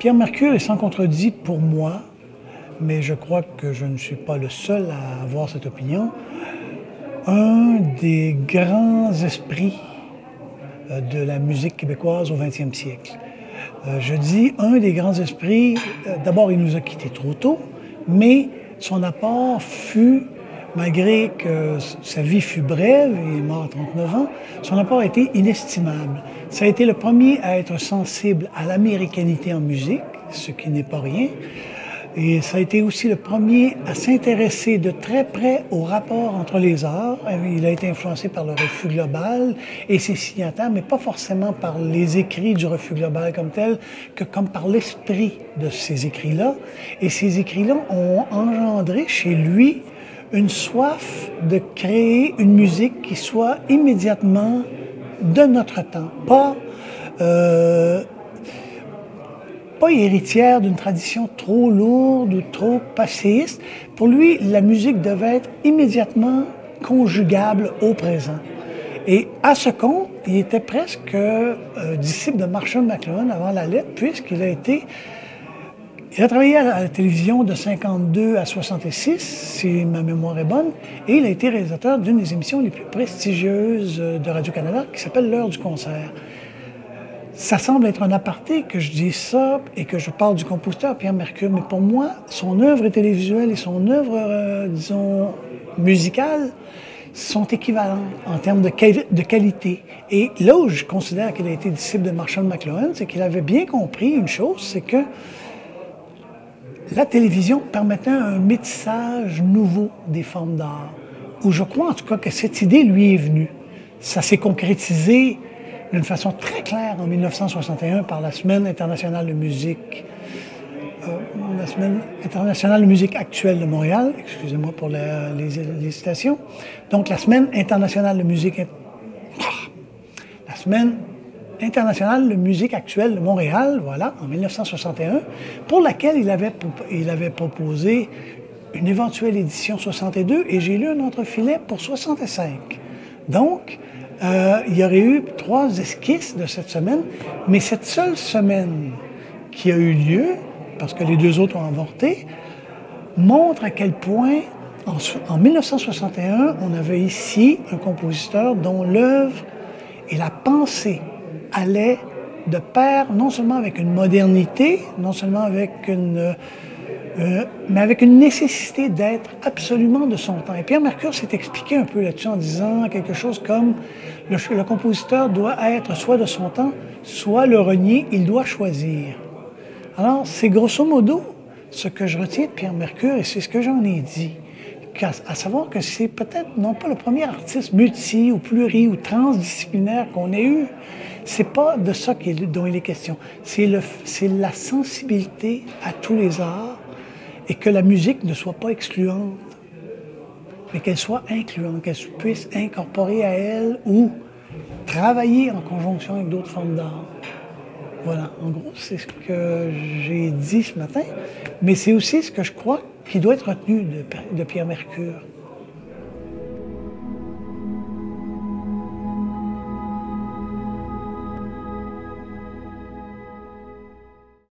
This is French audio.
Pierre Mercure est sans contredit pour moi, mais je crois que je ne suis pas le seul à avoir cette opinion, un des grands esprits de la musique québécoise au 20e siècle. Je dis un des grands esprits, d'abord il nous a quittés trop tôt, mais son apport fut, malgré que sa vie fut brève, il est mort à 39 ans, son apport a été inestimable. Ça a été le premier à être sensible à l'américanité en musique, ce qui n'est pas rien. Et ça a été aussi le premier à s'intéresser de très près au rapport entre les arts. Il a été influencé par le Refus global et ses signataires, mais pas forcément par les écrits du Refus global comme tel, que comme par l'esprit de ces écrits-là. Et ces écrits-là ont engendré chez lui une soif de créer une musique qui soit immédiatement de notre temps, pas héritière d'une tradition trop lourde ou trop passéiste. Pour lui, la musique devait être immédiatement conjugable au présent. Et à ce compte, il était presque disciple de Marshall McLuhan avant la lettre, puisqu'il a travaillé à la télévision de 52 à 66, si ma mémoire est bonne, et il a été réalisateur d'une des émissions les plus prestigieuses de Radio-Canada, qui s'appelle L'heure du concert. Ça semble être un aparté que je dis ça et que je parle du compositeur Pierre Mercure, mais pour moi, son œuvre télévisuelle et son œuvre, disons, musicale sont équivalentes en termes de qualité. Et là où je considère qu'il a été disciple de Marshall McLuhan, c'est qu'il avait bien compris une chose, c'est que la télévision permettait un métissage nouveau des formes d'art, où je crois en tout cas que cette idée lui est venue. Ça s'est concrétisé d'une façon très claire en 1961 par la Semaine internationale de musique, la Semaine internationale de musique actuelle de Montréal, excusez-moi pour les citations. Donc la Semaine internationale de musique, la Semaine internationale de musique actuelle de Montréal, voilà, en 1961, pour laquelle il avait proposé une éventuelle édition 62 et j'ai lu un entrefilet pour 65. Donc, il y aurait eu 3 esquisses de cette semaine, mais cette seule semaine qui a eu lieu, parce que les 2 autres ont avorté, montre à quel point, en 1961, on avait ici un compositeur dont l'œuvre et la pensée allaient de pair non seulement avec une modernité, non seulement avec mais avec une nécessité d'être absolument de son temps. Et Pierre Mercure s'est expliqué un peu là-dessus en disant quelque chose comme le compositeur doit être soit de son temps, soit le renier, il doit choisir. Alors, c'est grosso modo ce que je retiens de Pierre Mercure et c'est ce que j'en ai dit. À savoir que c'est peut-être non pas le premier artiste multi ou pluri ou transdisciplinaire qu'on ait eu. C'est pas de ça dont il est question. C'est la sensibilité à tous les arts et que la musique ne soit pas excluante, mais qu'elle soit incluante, qu'elle puisse incorporer à elle ou travailler en conjonction avec d'autres formes d'art. Voilà, en gros, c'est ce que j'ai dit ce matin, mais c'est aussi ce que je crois qui doit être retenu de Pierre Mercure.